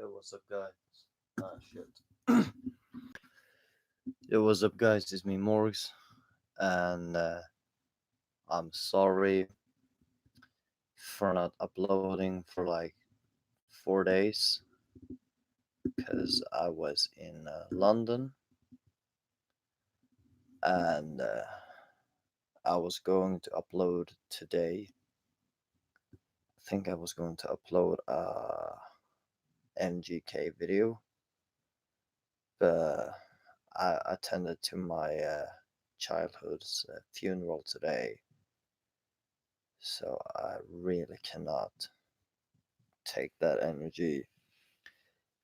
Yo, what's up, guys? Ah, shit. Yo, what's up, guys? It's me, Morgs, and I'm sorry for not uploading for like 4 days because I was in London and I was going to upload today. I think I was going to upload a MGK video, but I attended to my childhood's funeral today, so I really cannot take that energy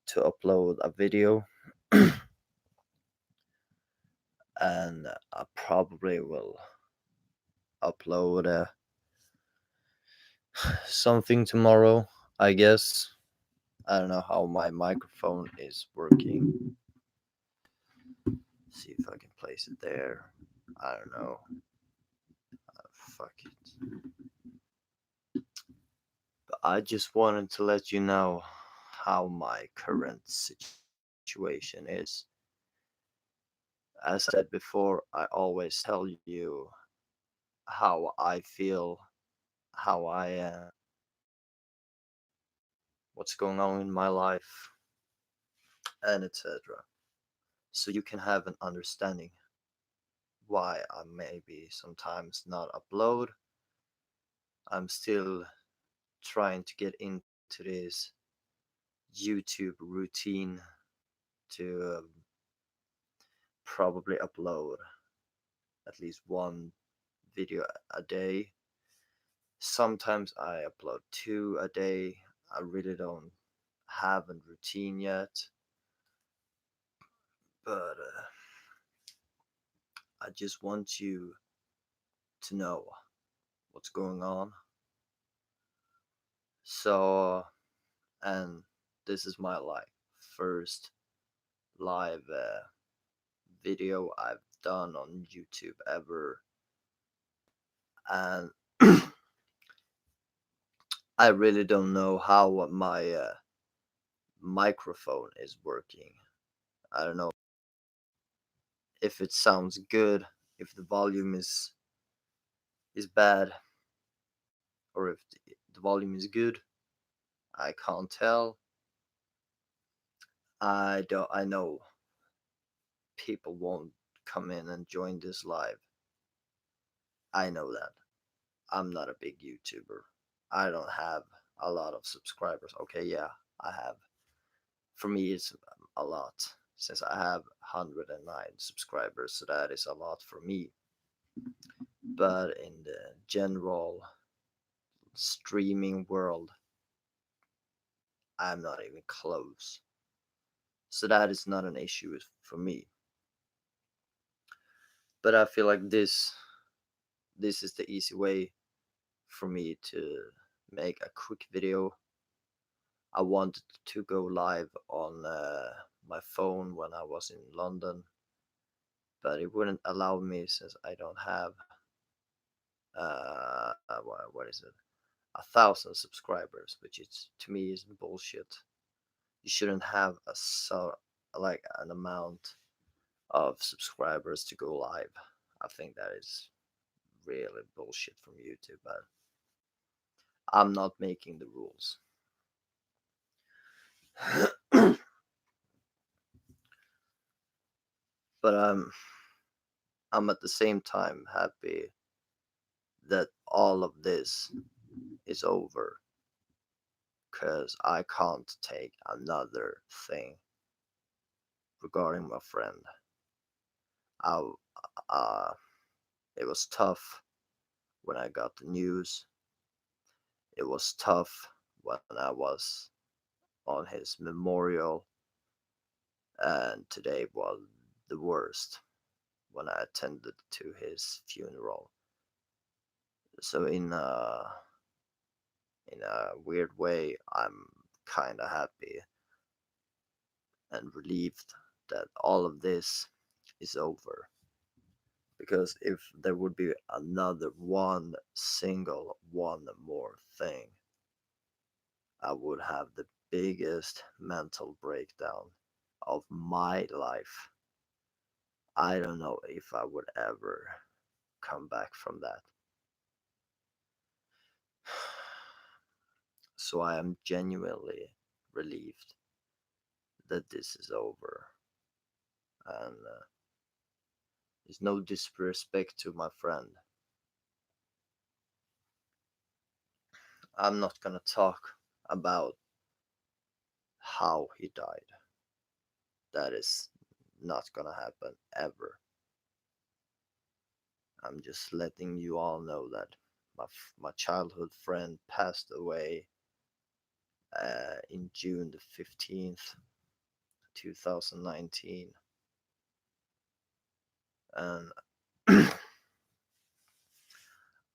to upload a video. And I probably will upload something tomorrow, I guess. I don't know how my microphone is working. See if I can place it there. I don't know. Fuck it. But I just wanted to let you know how my current situation is. As I said before, I always tell you how I feel, how what's going on in my life, and etc. So you can have an understanding why I maybe sometimes not upload. I'm still trying to get into this YouTube routine to probably upload at least one video a day. Sometimes I upload two a day. I really don't have a routine yet, but I just want you to know what's going on. So, and this is my like first live video I've done on YouTube ever, and I really don't know how my microphone is working. I don't know if it sounds good, if the volume is bad, or if the volume is good. I can't tell. I know people won't come in and join this live. I know that. I'm not a big YouTuber. I don't have a lot of subscribers. Okay, yeah, I have. For me, it's a lot since I have 109 subscribers, so that is a lot for me. But in the general streaming world, I'm not even close. So that is not an issue for me. But I feel like this is the easy way for me to make a quick video. I wanted to go live on my phone when I was in London, but it wouldn't allow me since I don't have what is it, 1,000 subscribers, which is to me is bullshit. You shouldn't have a like an amount of subscribers to go live. I think that is really bullshit from YouTube, but I'm not making the rules. But I'm at the same time happy that all of this is over because I can't take another thing regarding my friend. I, uh, it was tough when I got the news. It was tough when I was on his memorial, and today was the worst when I attended to his funeral. So in a weird way, I'm kind of happy and relieved that all of this is over. Because if there would be another one single one more thing, I would have the biggest mental breakdown of my life. I don't know if I would ever come back from that. So I am genuinely relieved that this is over. And there's no disrespect to my friend. I'm not gonna talk about how he died. That is not gonna happen ever. I'm just letting you all know that my childhood friend passed away in June the 15th, 2019. And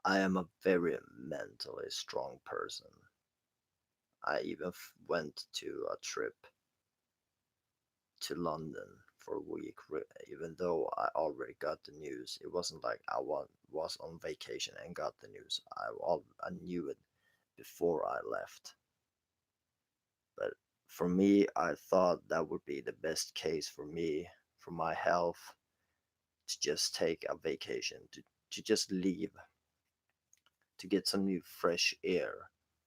I am a very mentally strong person. I even went to a trip to London for a week, even though I already got the news. It wasn't like I was on vacation and got the news. I knew it before I left. But for me, I thought that would be the best case for me, for my health, to just take a vacation, to just leave, to get some new fresh air,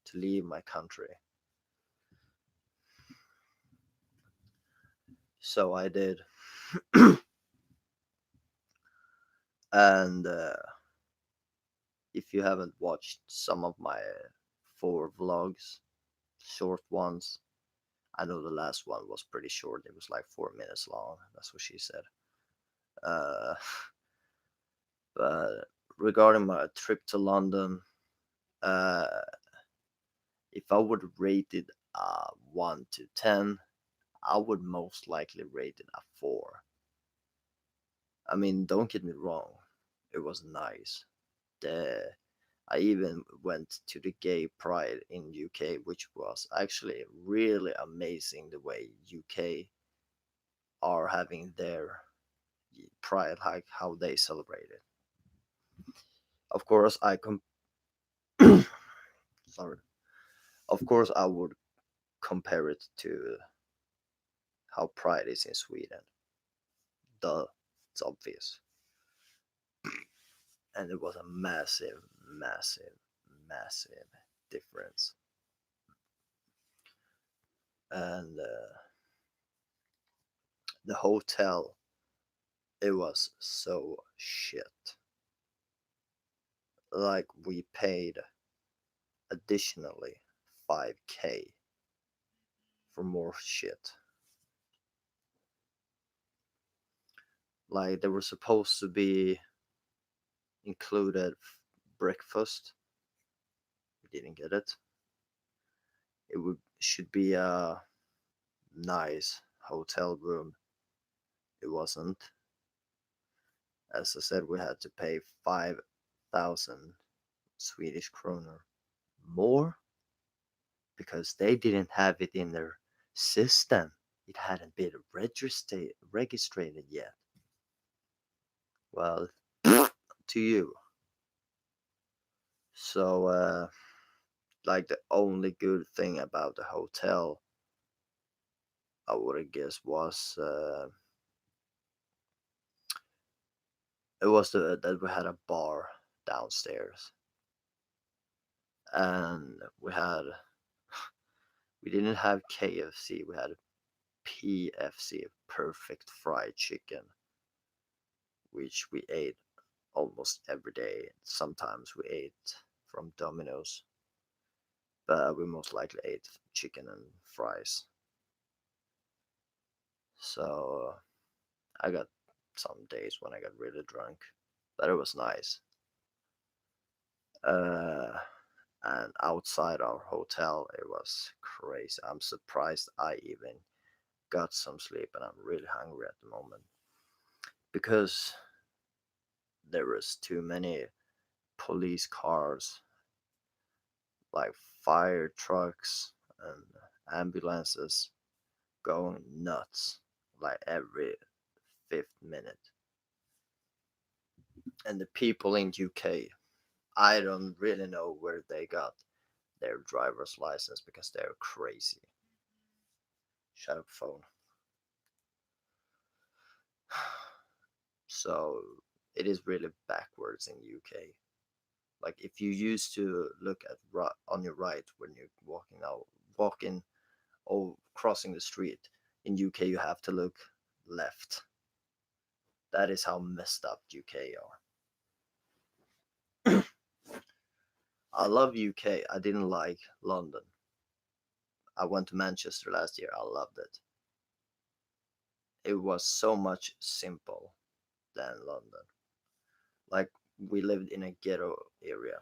to leave my country. So I did. And if you haven't watched some of my 4 vlogs, short ones, I know the last one was pretty short. It was like 4 minutes long. That's what she said. Uh, but regarding my trip to London, uh, if I would rate it 1 to 10, I would most likely rate it a 4. I mean, don't get me wrong, it was nice. The I even went to the gay pride in UK, which was actually really amazing the way UK are having their pride, like how they celebrate it. Of course, sorry. Of course, I would compare it to how pride is in Sweden. Duh, it's obvious. And it was a massive, massive, massive difference. And the hotel, it was so shit. Like we paid additionally 5k for more shit. Like there was supposed to be included breakfast. We didn't get it. It would should be a nice hotel room. It wasn't. As I said, we had to pay 5,000 Swedish kroner more because they didn't have it in their system. It hadn't been registered yet. Well, to you. So, like the only good thing about the hotel, I would have guessed was it was that we had a bar downstairs, and we didn't have KFC. We had PFC, perfect fried chicken, which we ate almost every day. Sometimes we ate from Domino's, but we most likely ate chicken and fries. So I got some days when I got really drunk, but it was nice. Uh, and outside our hotel, it was crazy. I'm surprised I even got some sleep, and I'm really hungry at the moment because there was too many police cars, like fire trucks and ambulances going nuts like every fifth minute. And the people in UK, I don't really know where they got their driver's license because they're crazy. Shut up, phone. So it is really backwards in UK. Like if you used to look at on your right when you're walking or crossing the street, in UK you have to look left. That is how messed up UK are. I love UK. I didn't like London. I went to Manchester last year. I loved it. It was so much simple than London. Like we lived in a ghetto area,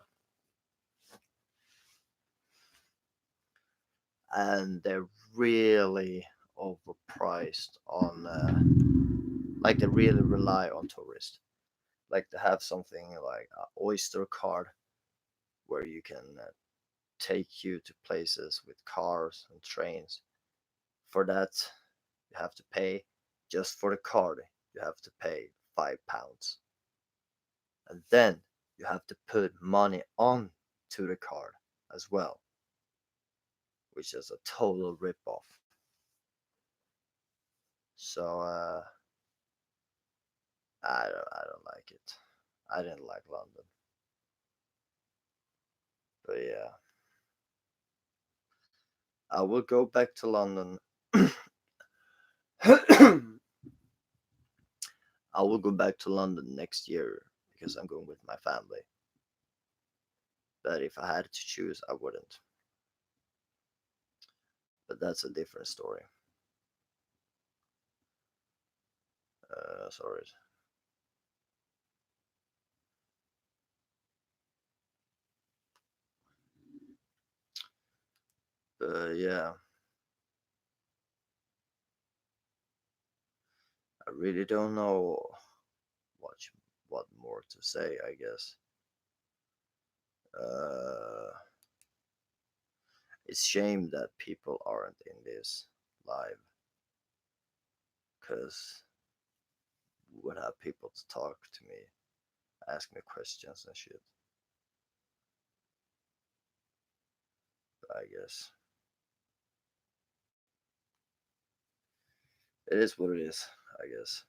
and they're really overpriced on like they really rely on tourists. Like to have something like an Oyster card where you can take you to places with cars and trains. For that, you have to pay just for the card. You have to pay £5, and then you have to put money on to the card as well, which is a total rip off. So I don't like it. I didn't like London, but yeah, I will go back to London. I will go back to London next year because I'm going with my family. But if I had to choose, I wouldn't. But that's a different story. Sorry. But yeah, I really don't know what what more to say. I guess it's shame that people aren't in this live, because would have people to talk to me, ask me questions and shit. But I guess it is what it is. I guess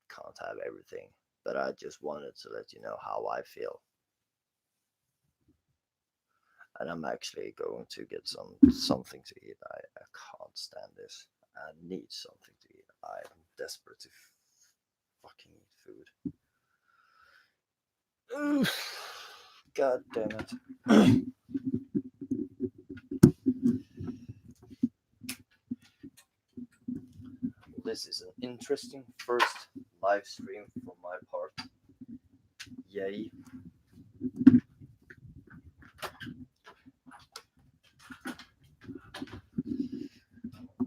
can't have everything, but I just wanted to let you know how I feel. And I'm actually going to get something to eat. I can't stand this. I need something to eat. I am desperate to fucking eat food. God damn it. This is an interesting first live stream from my part. Yay.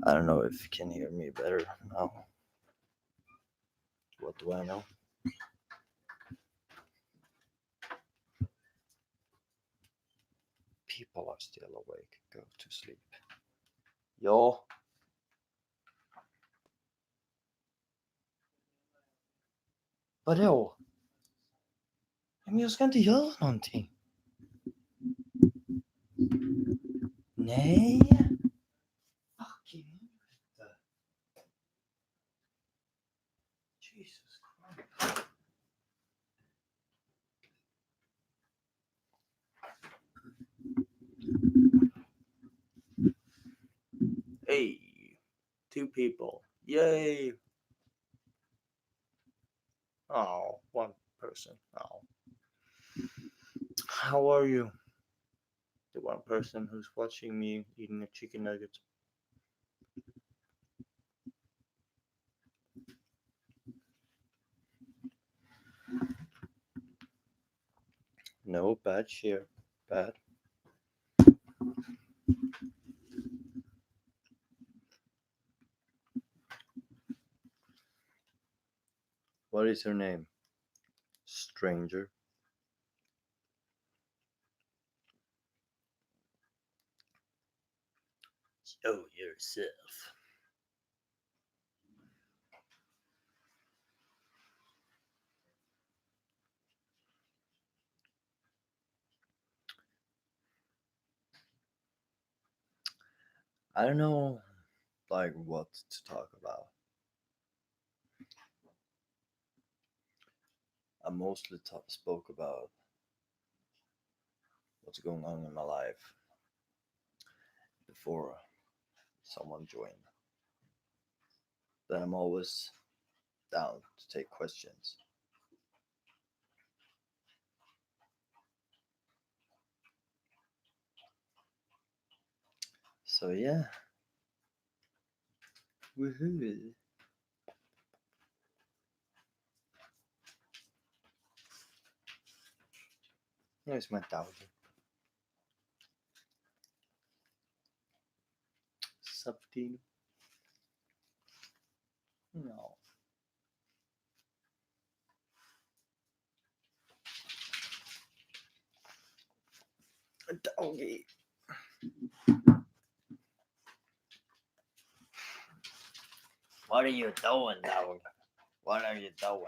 I don't know if you can hear me better now. What do I know? People are still awake. Go to sleep. Ja. Vadå? Men jag ska inte göra någonting. Nej. Fucking Jesus Christ. Hey, 2 people. Yay. Oh, 1 person. Oh. How are you? The 1 person who's watching me eating a chicken nugget. No, bad share. Bad. What is your name? Stranger. Show yourself. I don't know like what to talk about. I mostly spoke about what's going on in my life before someone joined. But I'm always down to take questions. So yeah, woohoo! There's my dog. Subtino. No, a doggy. What are you doing, dog? What are you doing?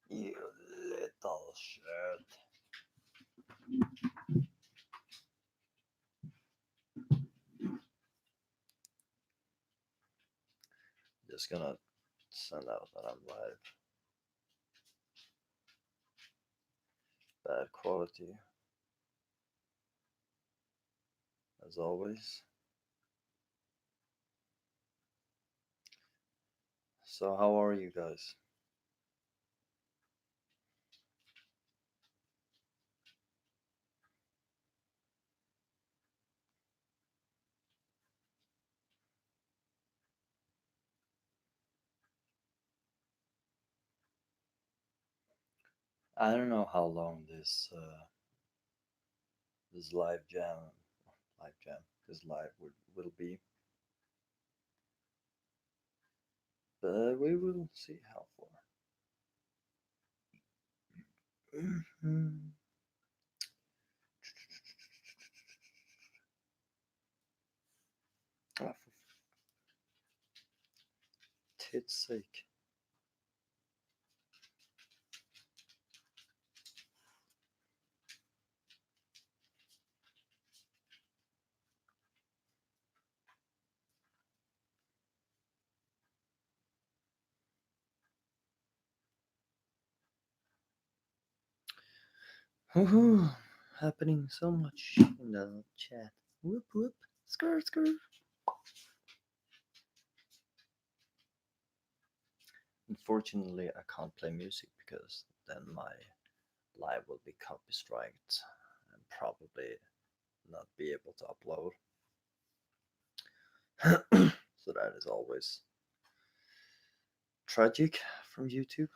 You little shit. Just gonna send out that I'm live. Bad quality, as always. So, how are you guys? I don't know how long this live jam, this live will be, but we will see how far. Mhm. Ah, for tits sake. Woohoo! Happening so much in the chat. Whoop whoop. Skr skr. Unfortunately, I can't play music because then my live will be copyright and probably not be able to upload. So that is always tragic from YouTube.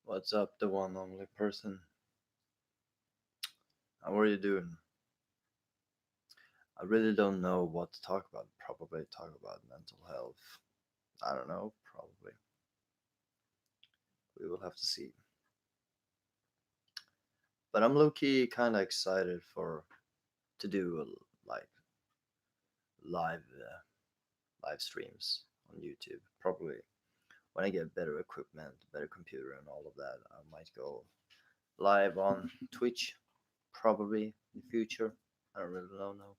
What's up, the one only person? How are you doing? I really don't know what to talk about. Probably talk about mental health. I don't know. Probably. We will have to see. But I'm low key kind of excited for to do like live live streams on YouTube. Probably when I get better equipment, better computer, and all of that, I might go live on Twitch. Probably in the future. I don't really know.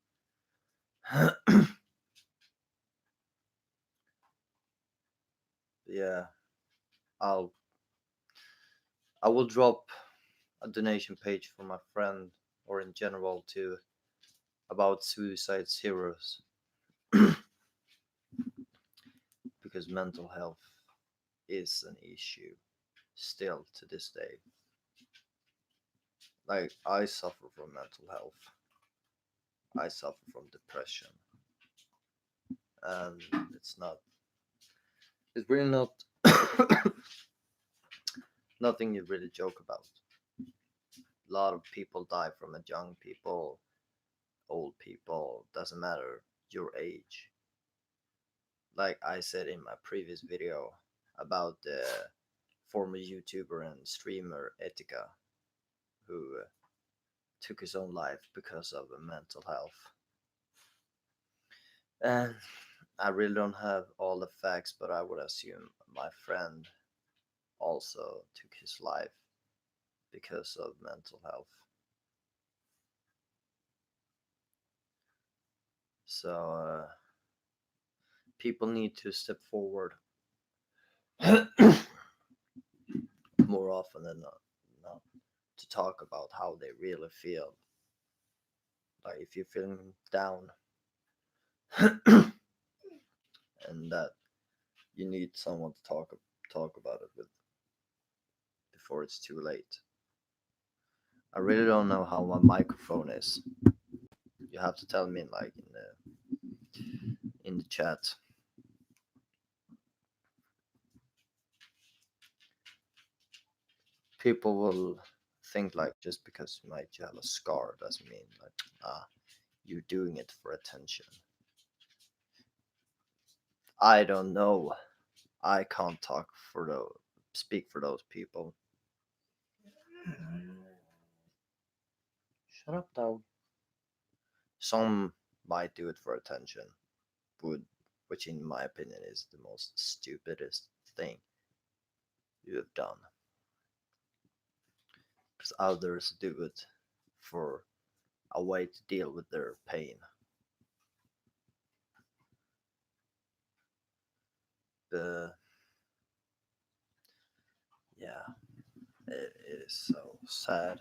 Yeah, I'll I will drop a donation page for my friend or in general to about suicide heroes because mental health is an issue still to this day. Like I suffer from mental health. I suffer from depression. And it's really not nothing you really joke about. A lot of people die from it, young people, old people, doesn't matter your age. Like I said in my previous video about the former YouTuber and streamer Etika who took his own life because of mental health. And I really don't have all the facts, but I would assume my friend also took his life because of mental health. So people need to step forward more often than not to talk about how they really feel. Like if you're feeling down and that you need someone to talk about it with before it's too late. I really don't know how my microphone is. You have to tell me like in the chat. People will think like just because you have a scar doesn't mean like you're doing it for attention. I don't know. I can't speak for those people. Shut up, dog. Some might do it for attention, which in my opinion is the most stupidest thing you have done. Because others do it for a way to deal with their pain. Yeah, it is so sad.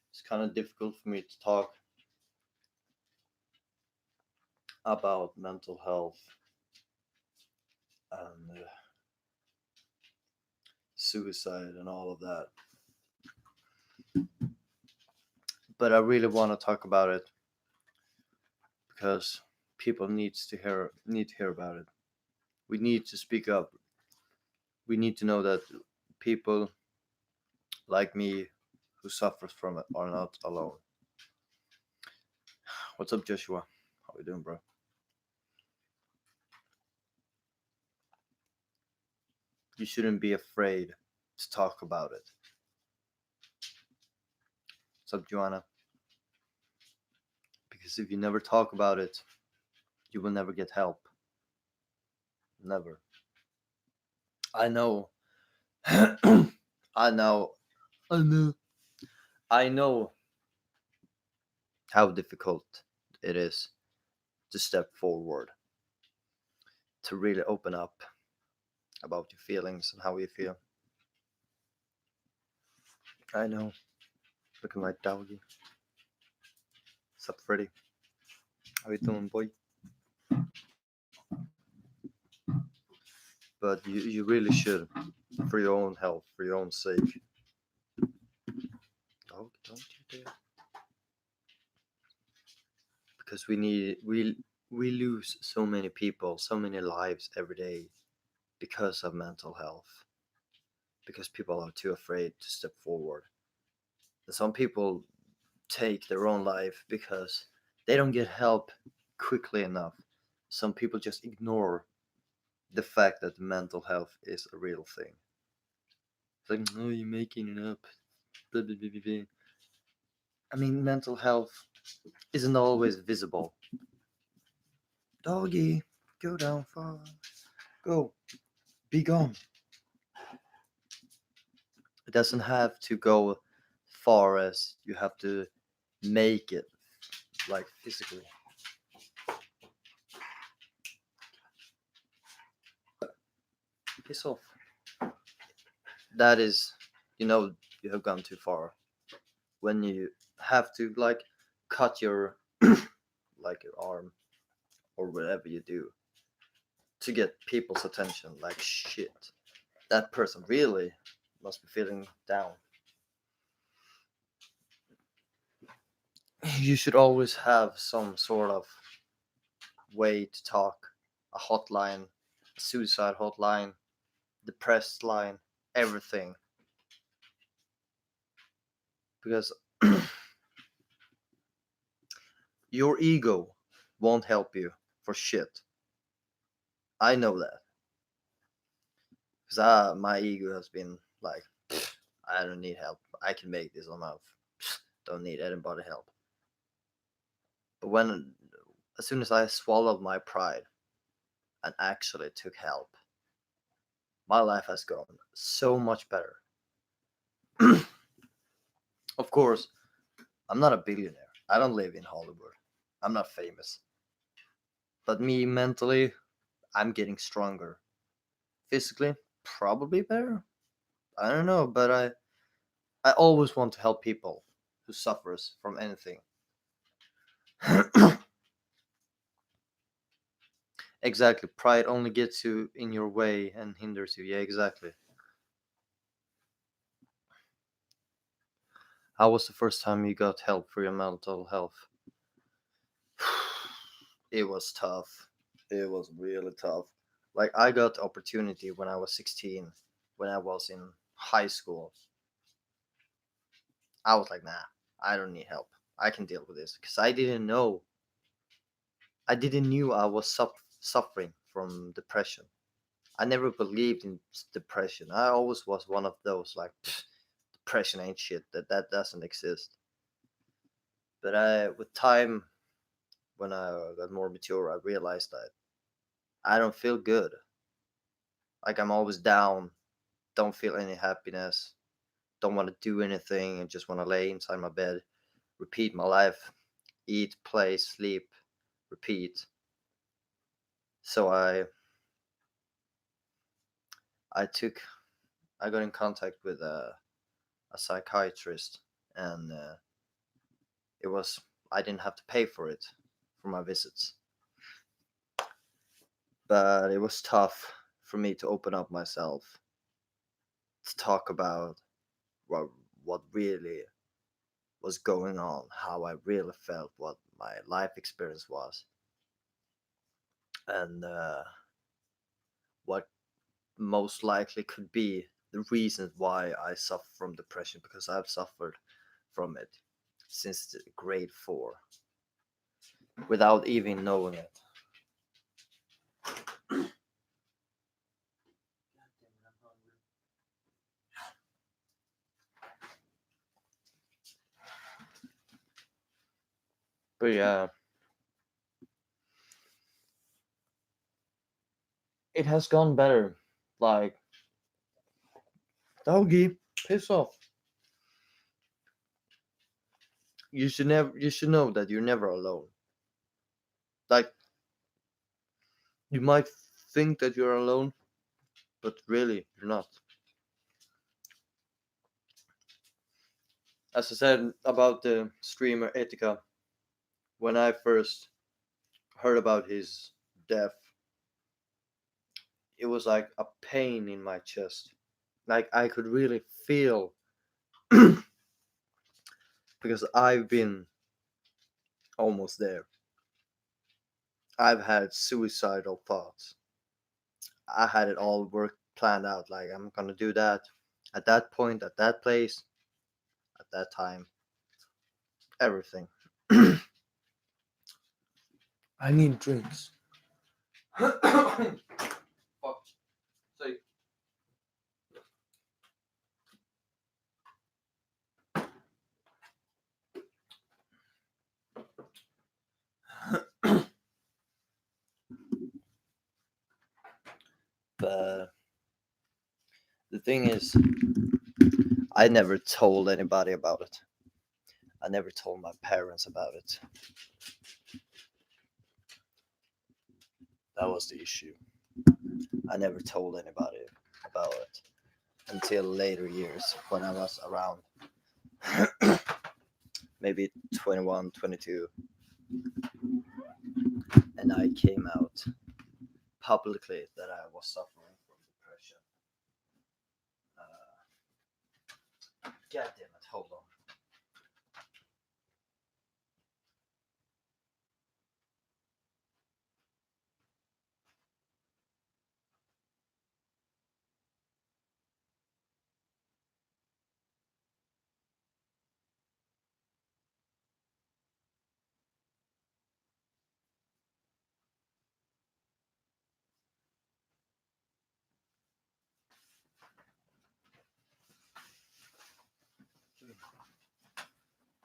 It's kind of difficult for me to talk about mental health and suicide and all of that. But I really want to talk about it because people need to hear about it. We need to speak up. We need to know that people like me who suffers from it are not alone. What's up, Joshua? How you doing, bro? You shouldn't be afraid to talk about it. What's up, Joanna? Because if you never talk about it, you will never get help. Never. I know. I know. I know how difficult it is to step forward, to really open up about your feelings and how you feel. I know. Look at my doggy. What's up, Freddy? How you doing, boy? But you really should, for your own health, for your own sake. Oh, don't you dare. Because we lose so many people, so many lives every day because of mental health. Because people are too afraid to step forward. And some people take their own life because they don't get help quickly enough. Some people just ignore the fact that mental health is a real thing. It's like, oh, you're making it up. Blah, blah, blah, blah, blah. I mean, mental health isn't always visible. Doggy, go down far. Go. Be gone. It doesn't have to go far as you have to make it, like physically. Piss off. That is, you know, you have gone too far. When you have to, like, cut your, like, your arm or whatever you do to get people's attention. Like, shit. That person really must be feeling down. You should always have some sort of way to talk, a hotline, a suicide hotline, depressed line, everything. Because your ego won't help you for shit. I know that. Because my ego has been like, I don't need help. I can make this on my own. Don't need anybody help. But as soon as I swallowed my pride and actually took help, my life has gone so much better. Of course, I'm not a billionaire. I don't live in Hollywood. I'm not famous. But me mentally, I'm getting stronger. Physically, probably better. I don't know, but I always want to help people who suffers from anything. Exactly. Pride only gets you in your way and hinders you. Yeah, exactly. How was the first time you got help for your mental health? It was tough. It was really tough. Like, I got the opportunity when I was 16, when I was in high school. I was like, nah, I don't need help. I can deal with this because I didn't know. I didn't knew I was suffering from depression. I never believed in depression. I always was one of those like, depression ain't shit. That doesn't exist. But with time, when I got more mature, I realized that I don't feel good. Like, I'm always down. Don't feel any happiness. Don't want to do anything and just want to lay inside my bed, repeat my life, eat, play, sleep, repeat. So I took I got in contact with a psychiatrist, and it was I didn't have to pay for it for my visits, but it was tough for me to open up myself, to talk about what what really was going on, how I really felt, what my life experience was, and what most likely could be the reasons why I suffer from depression, because I've suffered from it since grade 4 without even knowing it. But yeah, it has gone better. Like, doggy, piss off. You should know that you're never alone. Like, you might think that you're alone, but really you're not. As I said about the streamer Etika, when I first heard about his death, it was like a pain in my chest. Like I could really feel because I've been almost there. I've had suicidal thoughts. I had it all work planned out. Like I'm gonna do that at that point, at that place, at that time. Everything. I need drinks. Fuck. Say. But the thing is, I never told anybody about it. I never told my parents about it. That was the issue. I never told anybody about it until later years when I was around maybe 21, 22, and I came out publicly that I was suffering from depression. God damn it, hold on.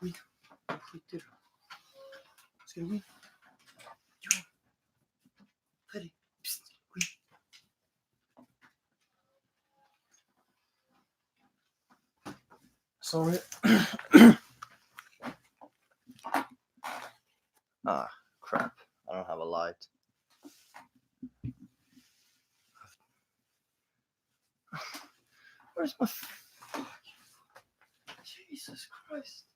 Skit i det. Ska vi? Jo. Fredrik. Psst. Skit. Sorry. Ah, crap. I don't have a light. Where's my... Jesus Christ.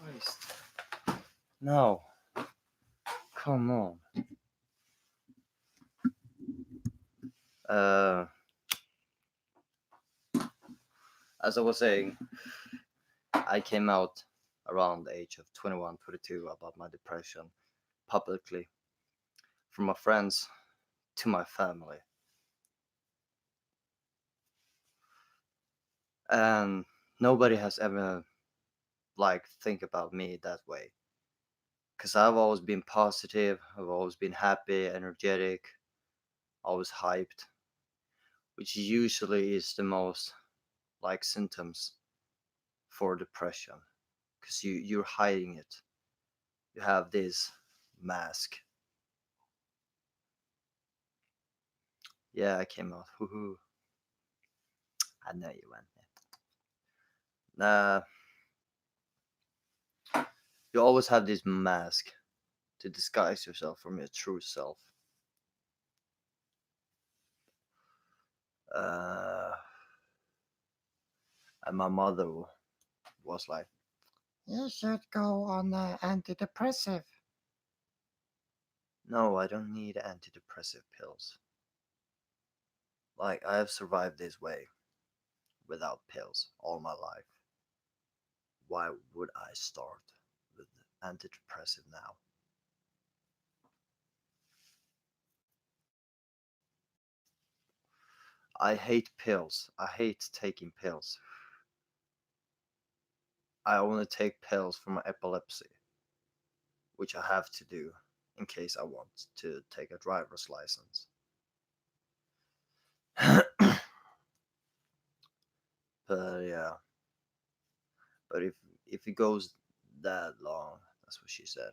Christ. No. Come on. As I was saying, I came out around the age of 21, 22 about my depression publicly, from my friends to my family. And nobody has ever think about me that way. Cause I've always been positive, I've always been happy, energetic, always hyped, which usually is the most symptoms for depression. Cause you're hiding it. You have this mask. Yeah, I came out. Woohoo. I know you went there. You always have this mask to disguise yourself from your true self. And my mother was like, You should go on antidepressive. no, I don't need antidepressive pills. I have survived this way without pills all my life. Why would I start with antidepressive now? I hate pills. I hate taking pills. I only take pills for my epilepsy, which I have to do in case I want to take a driver's license. But yeah, but if it goes that long, that's what she said,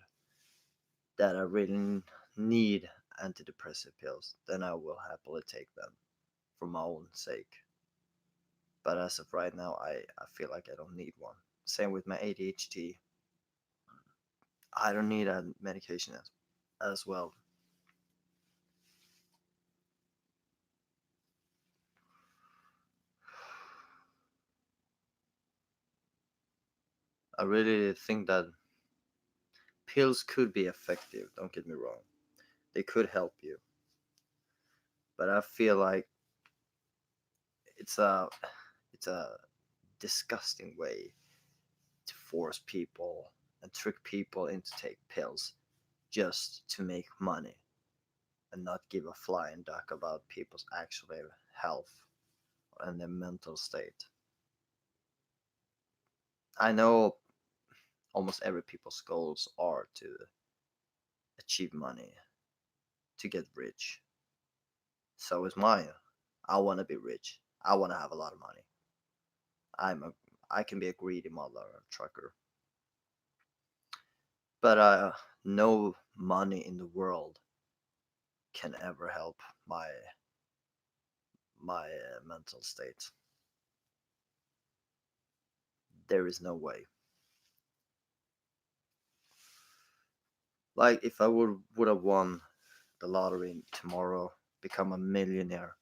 that I really need antidepressive pills, then I will happily take them for my own sake. But as of right now, I feel like I don't need one. Same with my ADHD. I don't need a medication as well. I really think that pills could be effective. Don't get me wrong; they could help you, but I feel like it's a it's a disgusting way to force people and trick people into take pills just to make money and not give a flying duck about people's actual health and their mental state. I know almost every people's goals are to achieve money, to get rich. So is mine. I want to be rich. I want to have a lot of money. I'm a I can be a greedy mother trucker, but no money in the world can ever help my mental state. There is no way. Like if I would have won the lottery tomorrow, become a millionaire,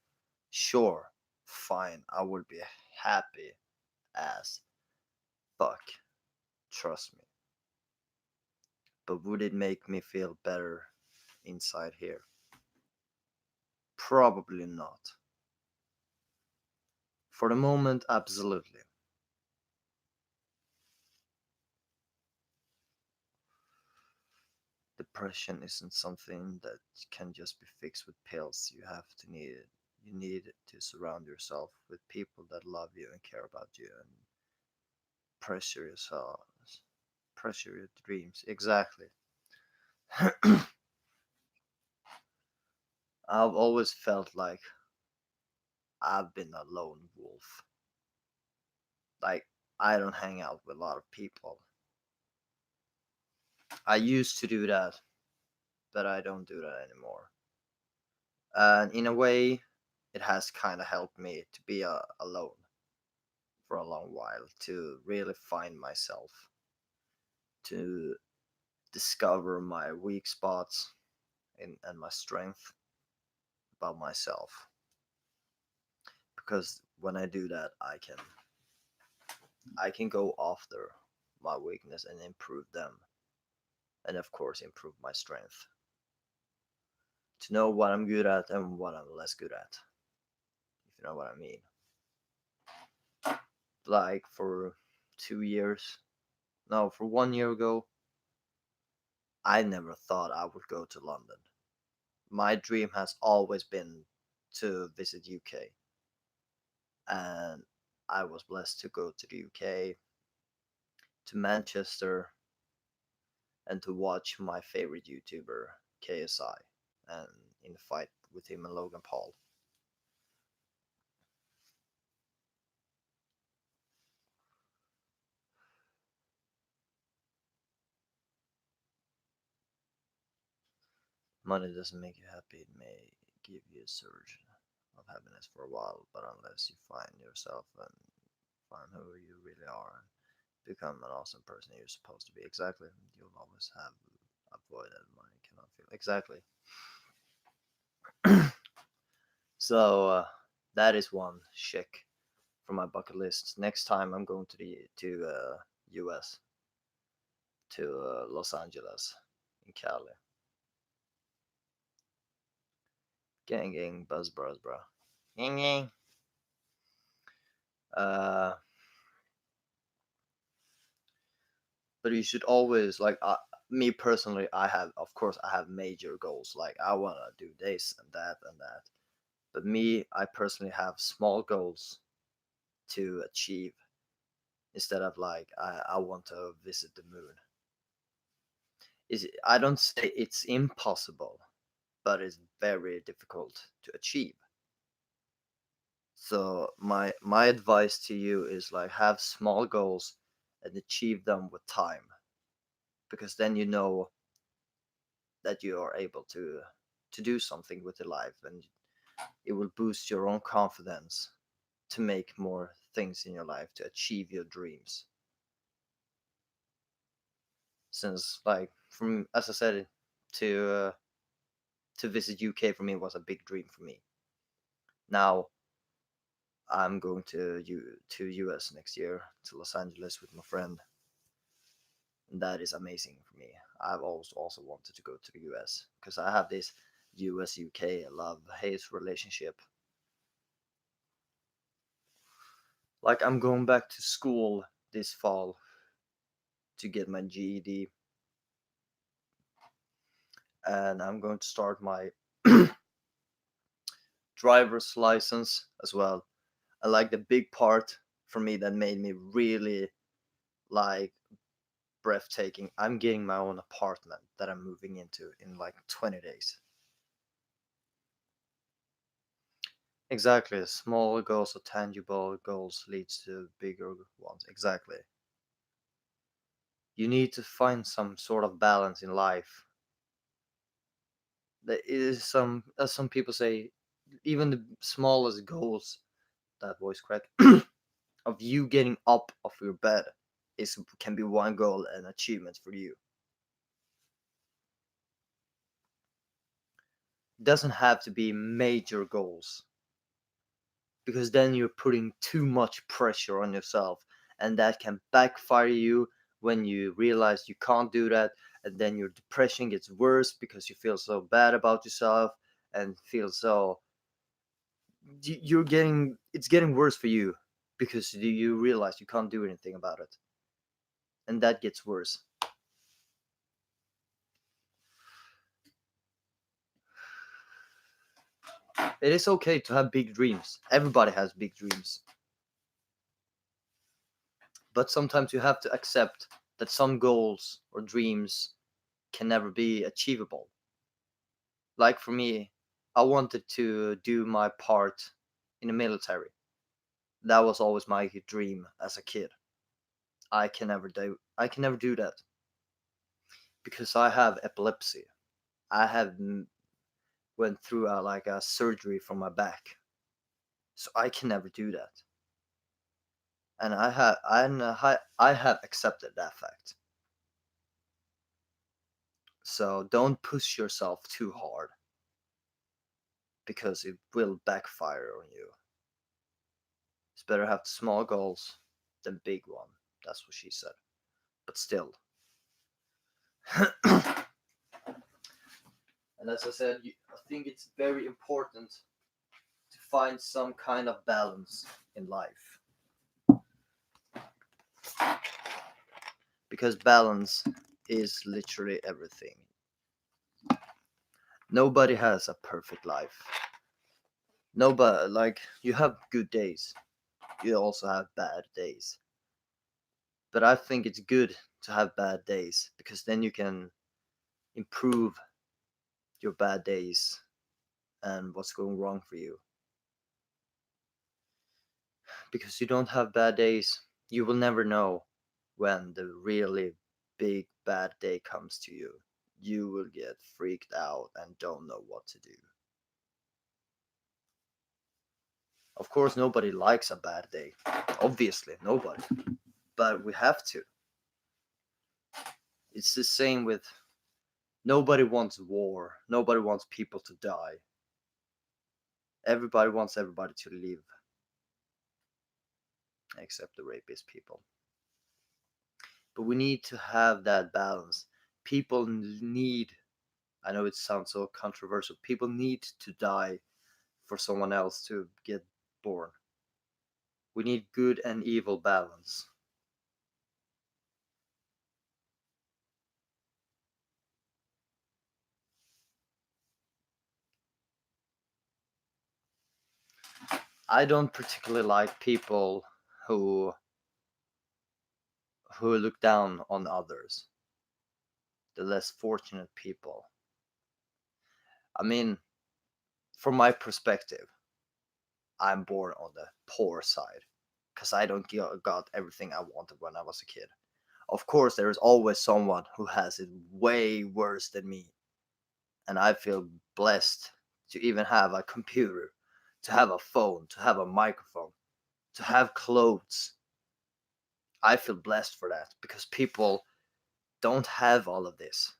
sure, fine, I would be happy as fuck. Trust me. But would it make me feel better inside here? Probably not. For the moment, absolutely. Depression isn't something that can just be fixed with pills. You need to surround yourself with people that love you and care about you and pressure yourself, pressure your dreams. Exactly. I've always felt like I've been a lone wolf. Like I don't hang out with a lot of people. I used to do that, but I don't do that anymore. And in a way, it has kind of helped me to be alone for a long while, to really find myself, to discover my weak spots and my strength about myself. Because when I do that, I can go after my weakness and improve them, and of course improve my strength. To know what I'm good at and what I'm less good at, if you know what I mean. Like for 2 years, no, for 1 year ago, I never thought I would go to London. My dream has always been to visit UK, and I was blessed to go to the UK, to Manchester, and to watch my favorite YouTuber KSI and in the fight with him and Logan Paul. Money doesn't make you happy, it may give you a surge of happiness for a while, but unless you find yourself and find who you really are and become an awesome person you're supposed to be, exactly, you'll always have a void that money cannot fill. Exactly. So that is one check from my bucket list. Next time I'm going to US, to Los Angeles, in Cali. Gang gang buzz buzz bro. Gang gang. Uh, but you should always like me personally. I have, of course, I have major goals. Like I wanna do this and that and that. But me, I personally have small goals to achieve instead of like I want to visit the moon. Is I don't say it's impossible, but it's very difficult to achieve. So my advice to you is like have small goals and achieve them with time, because then you know that you are able to do something with your life, and it will boost your own confidence to make more things in your life to achieve your dreams. Since like from, as I said, to visit UK for me was a big dream for me. Now I'm going to US next year, to Los Angeles with my friend. And that is amazing for me. I've always also wanted to go to the US because I have this US UK love hate relationship. Like, I'm going back to school this fall to get my GED, and I'm going to start my driver's license as well. And like the big part for me that made me really like breathtaking, I'm getting my own apartment that I'm moving into in like 20 days. Exactly, small goals or tangible goals leads to bigger ones. Exactly. You need to find some sort of balance in life. There is some, as some people say, even the smallest goals, that voice crack, of you getting up off your bed can be one goal and achievement for you. It doesn't have to be major goals, because then you're putting too much pressure on yourself, and that can backfire you when you realize you can't do that, and then your depression gets worse because you feel so bad about yourself and feel so, you're getting, it's getting worse for you because you realize you can't do anything about it, and that gets worse. It is okay to have big dreams. Everybody has big dreams. But sometimes you have to accept that some goals or dreams can never be achievable. Like for me, I wanted to do my part in the military. That was always my dream as a kid. I can never do that because I have epilepsy. I have went through like a surgery from my back. So I can never do that. And I have accepted that fact. So don't push yourself too hard because it will backfire on you. It's better have small goals than big one. That's what she said. But still. And as I said, I think it's very important to find some kind of balance in life. Because balance is literally everything. Nobody has a perfect life. Nobody, like, you have good days. You also have bad days. But I think it's good to have bad days because then you can improve your bad days and what's going wrong for you. Because you don't have bad days, you will never know when the really big bad day comes to you. You will get freaked out and don't know what to do. Of course, nobody likes a bad day. Obviously, nobody. But we have to. It's the same with, nobody wants war. Nobody wants people to die. Everybody wants everybody to live. Except the rapist people. But we need to have that balance. People need, I know it sounds so controversial, people need to die for someone else to get born. We need good and evil balance. I don't particularly like people who look down on others, the less fortunate people. I mean, from my perspective, I'm born on the poor side because I don't got everything I wanted when I was a kid. Of course, there is always someone who has it way worse than me, and I feel blessed to even have a computer, to have a phone, to have a microphone, to have clothes. I feel blessed for that because people don't have all of this.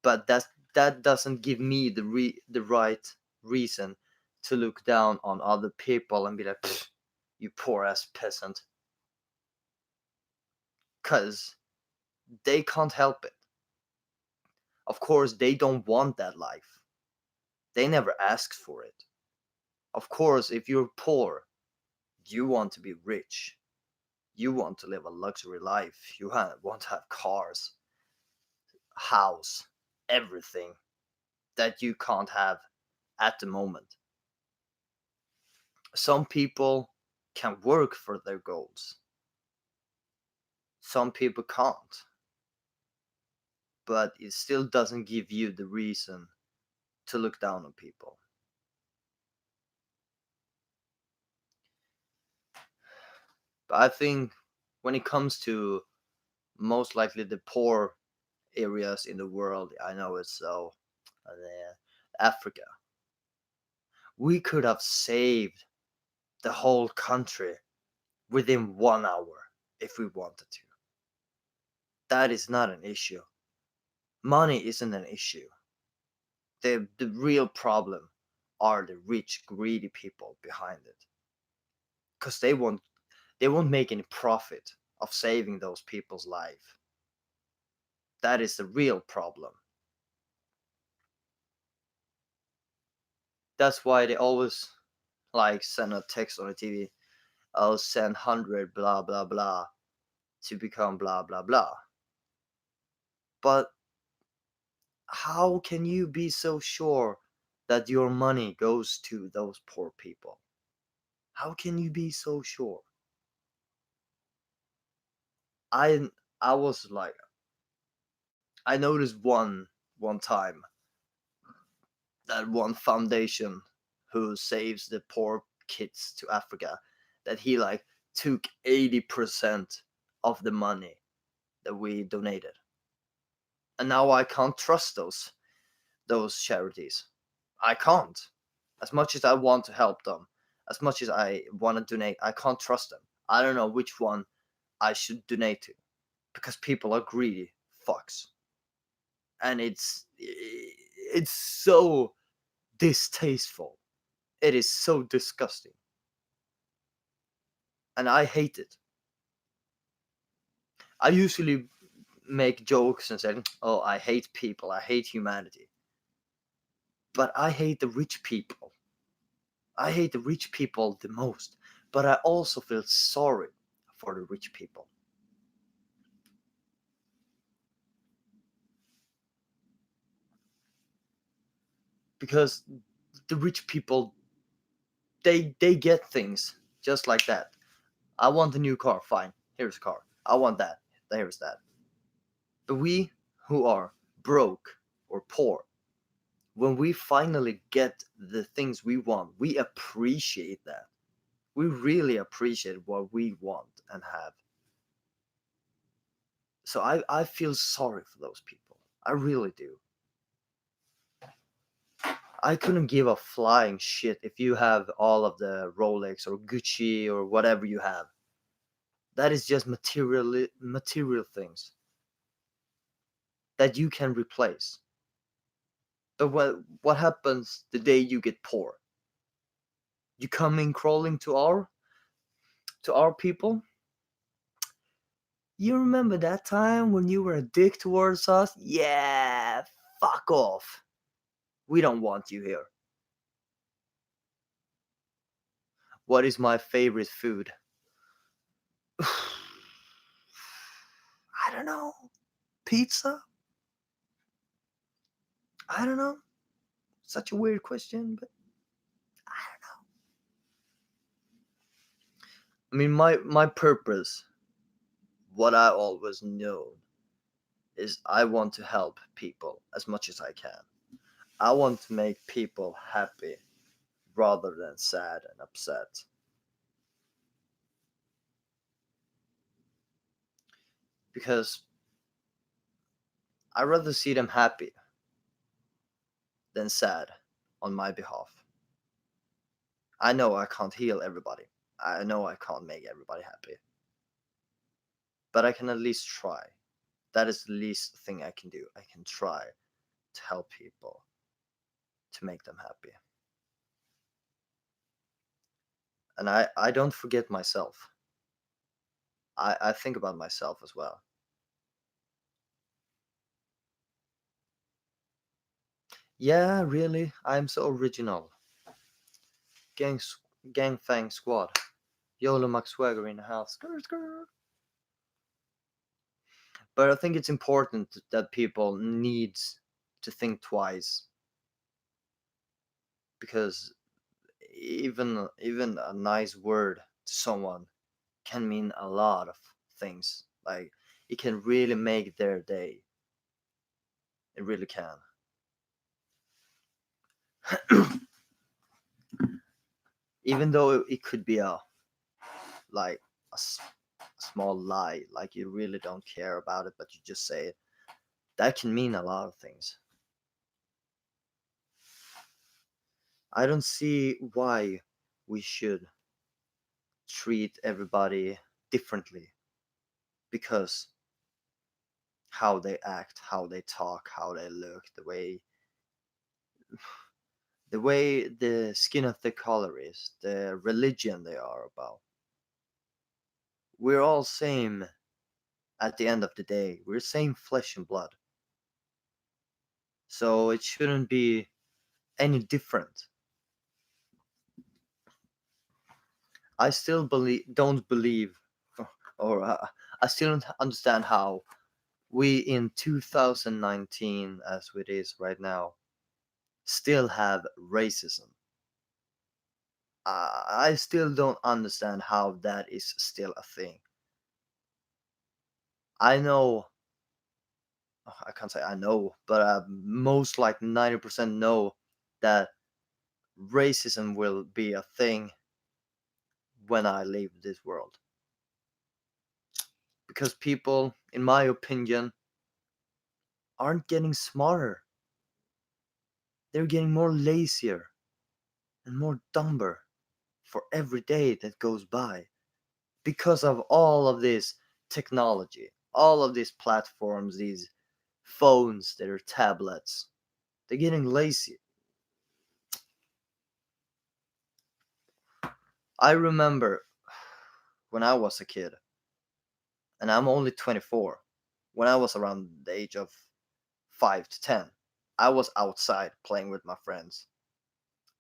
But that doesn't give me the right reason to look down on other people and be like, you poor ass peasant, cause they can't help it. Of course, they don't want that life. They never asked for it. Of course, if you're poor, you want to be rich. You want to live a luxury life. You want to have cars, house, everything that you can't have at the moment. Some people can work for their goals. Some people can't. But it still doesn't give you the reason to look down on people. But I think when it comes to most likely the poor areas in the world, I know it's so, Africa, we could have saved the whole country within 1 hour if we wanted to. That is not an issue. Money isn't an issue. The real problem are the rich, greedy people behind it. Because they won't make any profit of saving those people's life. That is the real problem. That's why they always like send a text on the TV. I'll send 100 blah blah blah to become blah blah blah. But how can you be so sure that your money goes to those poor people? How can you be so sure? I I was like, I noticed one time that one foundation who saves the poor kids to Africa, that he like took 80% of the money that we donated. And now I can't trust those charities. I can't. As much as I want to help them, as much as I want to donate, I can't trust them. I don't know which one I should donate to because people are greedy fucks. And it's so distasteful. It is so disgusting. And I hate it. I usually make jokes and say, "Oh, I hate people. I hate humanity." But I hate the rich people. I hate the rich people the most. But I also feel sorry for the rich people. Because the rich people, they get things just like that. I want a new car, fine. Here's a car. I want that. Here's that. But we who are broke or poor, when we finally get the things we want, we appreciate that. We really appreciate what we want and have. So I feel sorry for those people. I really do. I couldn't give a flying shit if you have all of the Rolex or Gucci or whatever you have. That is just material things that you can replace. But what happens the day you get poor? You come in crawling to our people? You remember that time when you were a dick towards us? Yeah, fuck off. We don't want you here. What is my favorite food? I don't know. Pizza? I don't know. Such a weird question, but I don't know. I mean, my purpose, what I always know, is I want to help people as much as I can. I want to make people happy rather than sad and upset. Because I'd rather see them happy than sad on my behalf. I know I can't heal everybody. I know I can't make everybody happy. But I can at least try. That is the least thing I can do. I can try to help people, to make them happy. And I don't forget myself. I think about myself as well. Yeah, really, I'm so original. Gang, gang Fang Squad. YOLO McSwagger in the house. Skrr, skrr. But I think it's important that people needs to think twice, because even a nice word to someone can mean a lot of things. Like, it can really make their day. It really can. Even though it could be like a small lie, like you really don't care about it, but you just say it. That can mean a lot of things. I don't see why we should treat everybody differently because how they act, how they talk, how they look, the way the skin of the color is, the religion they are about. We're all same at the end of the day. We're same flesh and blood. So it shouldn't be any different. I still don't believe, or I still don't understand how we in 2019, as it is right now, still have racism. I still don't understand how that is still a thing. I know, I can't say I know, but most like 90% know that racism will be a thing when I leave this world. Because people, in my opinion, aren't getting smarter. They're getting more lazier and more dumber for every day that goes by because of all of this technology, all of these platforms, these phones, their tablets. They're getting lazy. I remember when I was a kid, and I'm only 24. When I was around the age of 5 to 10, I was outside playing with my friends,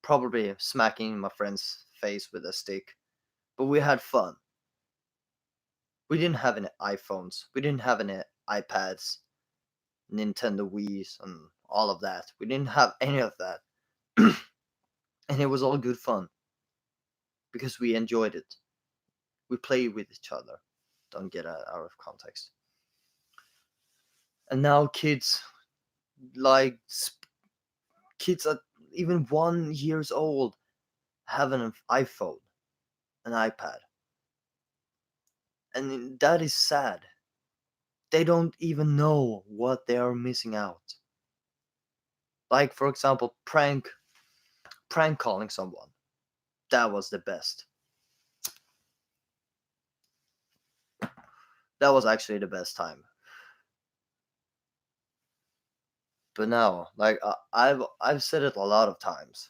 probably smacking my friend's face with a stick, but we had fun. We didn't have any iPhones, we didn't have any iPads, Nintendo Wii's, and all of that. We didn't have any of that. And it was all good fun because we enjoyed it. We played with each other. Don't get out of context. And now kids, like kids at even 1 years old, have an iPhone, an iPad, and that is sad. They don't even know what they are missing out. Like, for example, prank calling someone. That was the best. That was actually the best time. But now, like, I've said it a lot of times.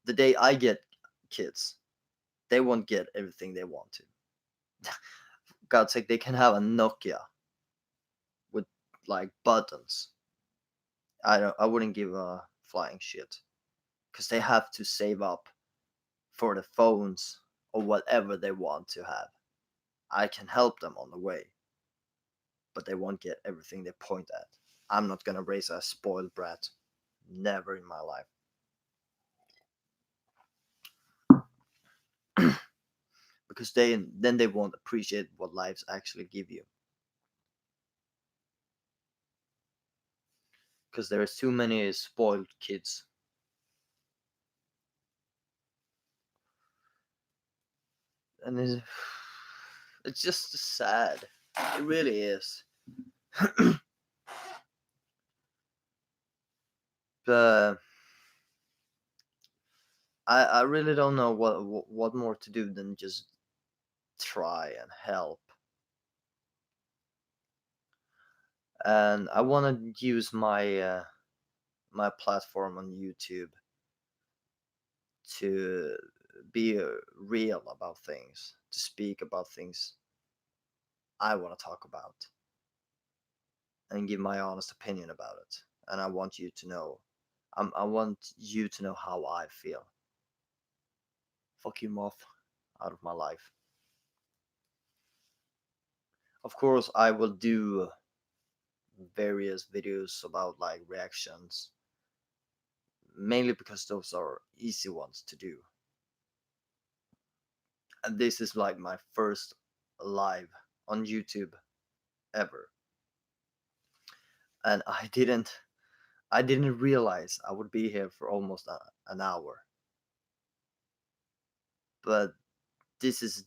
The day I get kids, they won't get everything they want to. God's sake, they can have a Nokia with like buttons. I wouldn't give a flying shit because they have to save up for the phones or whatever they want to have. I can help them on the way, but they won't get everything they point at. I'm not gonna raise a spoiled brat. Never in my life. Because then they won't appreciate what lives actually give you. Because there's too many spoiled kids. And it's just sad. It really is. But I really don't know what more to do than just try and help. And I want to use my my platform on YouTube to be real about things, to speak about things I want to talk about, and give my honest opinion about it. And I want you to know, I want you to know how I feel. Fuck you, moth, out of my life. Of course, I will do various videos about like reactions, mainly because those are easy ones to do. And this is like my first live on YouTube ever. And I didn't realize I would be here for almost an hour. But this is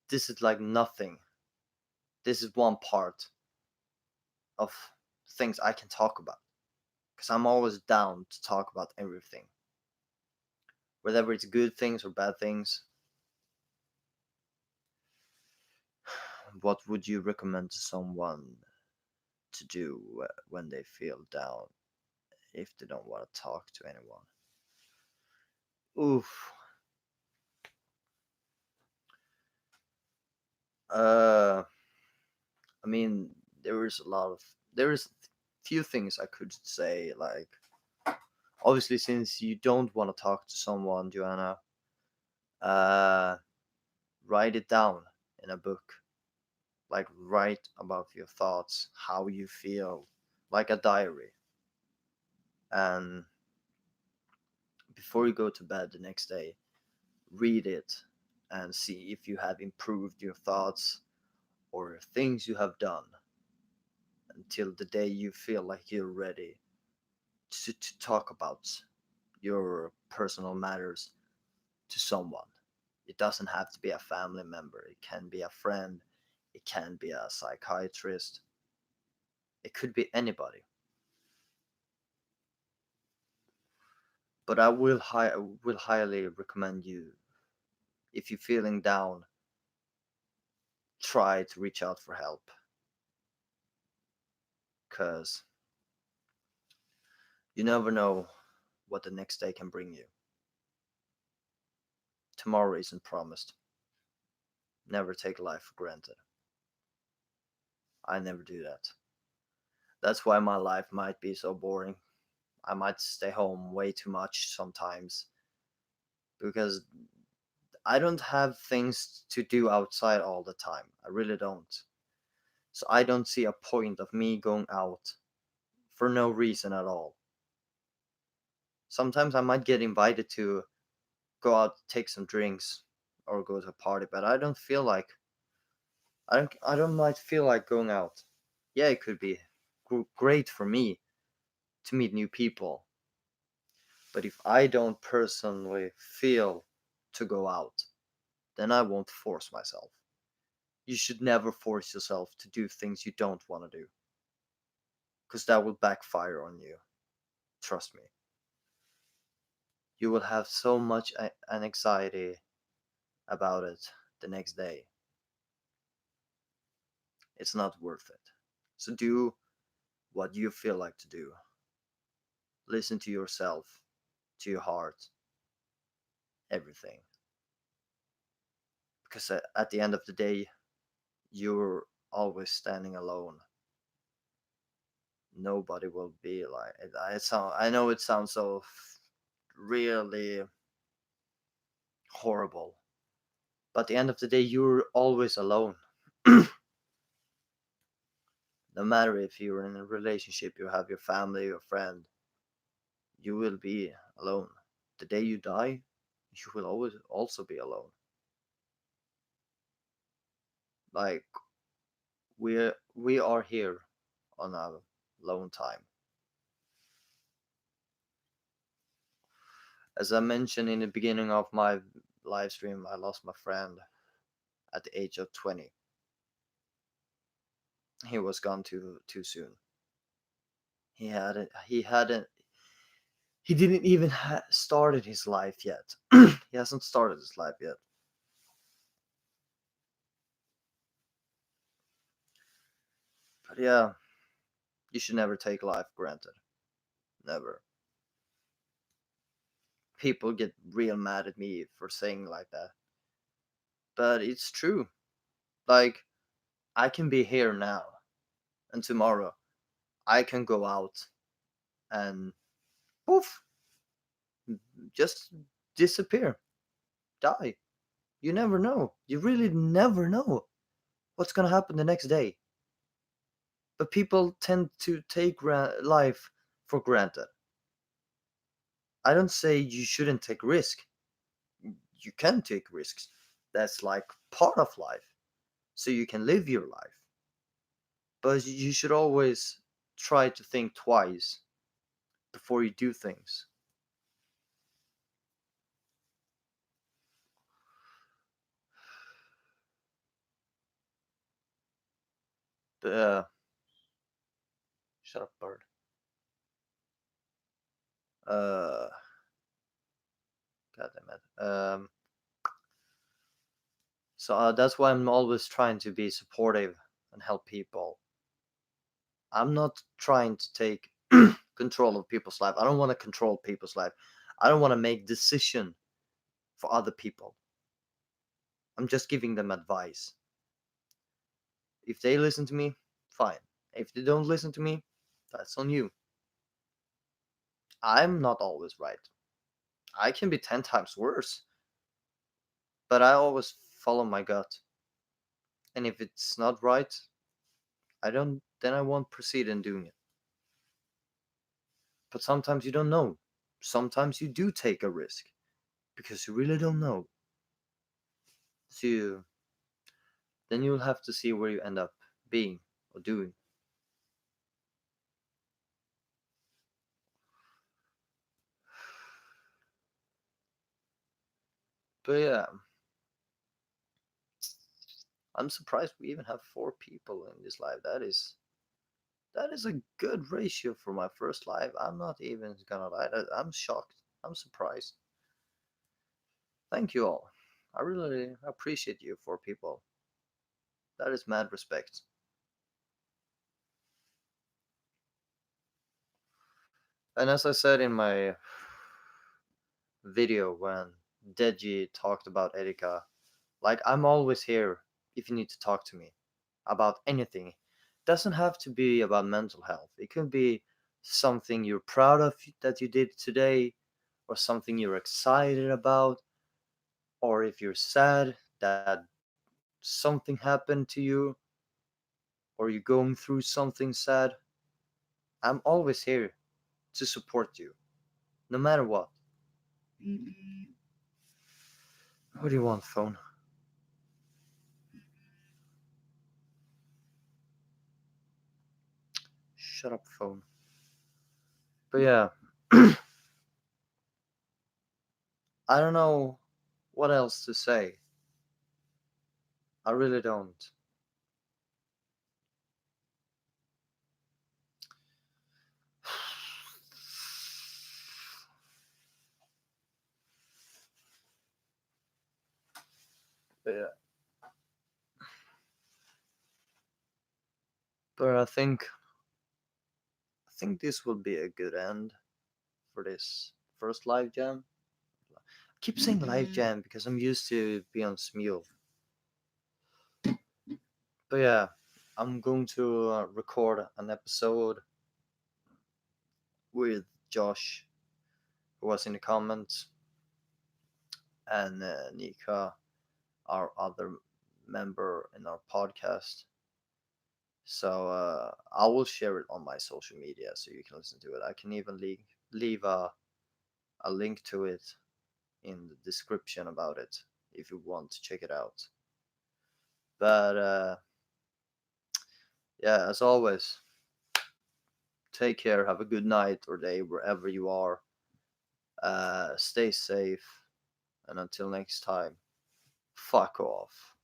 this is like nothing. This is one part of things I can talk about, because I'm always down to talk about everything, whether it's good things or bad things. What would you recommend to someone to do when they feel down if they don't want to talk to anyone? Oof. Uh, I mean, there is few things I could say. Like, obviously, since you don't want to talk to someone, Joanna, uh, write it down in a book. Like, write about your thoughts, how you feel, like a diary. And before you go to bed the next day, read it and see if you have improved your thoughts or things you have done until the day you feel like you're ready to talk about your personal matters to someone. It doesn't have to be a family member, it can be a friend, it can be a psychiatrist, it could be anybody. But I will highly recommend you, if you're feeling down, try to reach out for help, because you never know what the next day can bring you. Tomorrow isn't promised. Never take life for granted. I never do that. That's why my life might be so boring. I might stay home way too much sometimes because I don't have things to do outside all the time. I really don't. So I don't see a point of me going out for no reason at all. Sometimes I might get invited to go out, take some drinks, or go to a party, but I don't might feel like going out. Yeah, it could be great for me to meet new people, but if I don't personally feel to go out, then I won't force myself. You should never force yourself to do things you don't want to do, because that will backfire on you. Trust me. You will have so much an anxiety about it the next day. It's not worth it. So do what you feel like to do. Listen to yourself, to your heart, everything. Because at the end of the day, you're always standing alone. Nobody will be like it. I know it sounds so really horrible, but at the end of the day, you're always alone. No matter if you're in a relationship, you have your family, your friend, you will be alone. The day you die, you will always also be alone. Like, we are here on a lone time. As I mentioned in the beginning of my live stream, I lost my friend at the age of 20. He was gone too soon. He didn't even started his life yet. He hasn't started his life yet. But yeah, you should never take life granted. Never. people get real mad at me for saying like that. But it's true. Like, I can be here now, and tomorrow I can go out and poof, just disappear, die. You never know. You really never know what's gonna happen the next day. But people tend to take life for granted. I don't say you shouldn't take risk. You can take risks. That's like part of life, so you can live your life. But you should always try to think twice before you do things. Uh, Shut up, bird. Uh, God damn it. So that's why I'm always trying to be supportive and help people. I'm not trying to take control of people's life. I don't want to control people's life. I don't want to make decision for other people. I'm just giving them advice. If they listen to me, fine. If they don't listen to me, that's on you. I'm not always right. I can be 10 times worse, but I always follow my gut. And if it's not right, then I won't proceed in doing it. But sometimes you don't know. Sometimes you do take a risk because you really don't know. So then you'll have to see where you end up being or doing. But yeah, I'm surprised we even have 4 people in this live. That is a good ratio for my first live. I'm not even gonna lie. I'm shocked. I'm surprised. Thank you all. I really appreciate you 4 people. That is mad respect. And as I said in my video when Deji talked about Erika, like, I'm always here if you need to talk to me about anything. It doesn't have to be about mental health. It could be something you're proud of that you did today, or something you're excited about, or if you're sad that something happened to you, or you're going through something sad. I'm always here to support you, no matter what. What do you want, phone? Shut up, phone. But yeah, I don't know what else to say. I really don't. But yeah. But I think this will be a good end for this first live jam. I keep saying live jam because I'm used to be on Smule. But yeah, I'm going to record an episode with Josh, who was in the comments, and Nika, our other member in our podcast. So I will share it on my social media so you can listen to it. I can even leave a link to it in the description about it if you want to check it out. But yeah, as always, take care, have a good night or day wherever you are. Stay safe, and until next time, fuck off.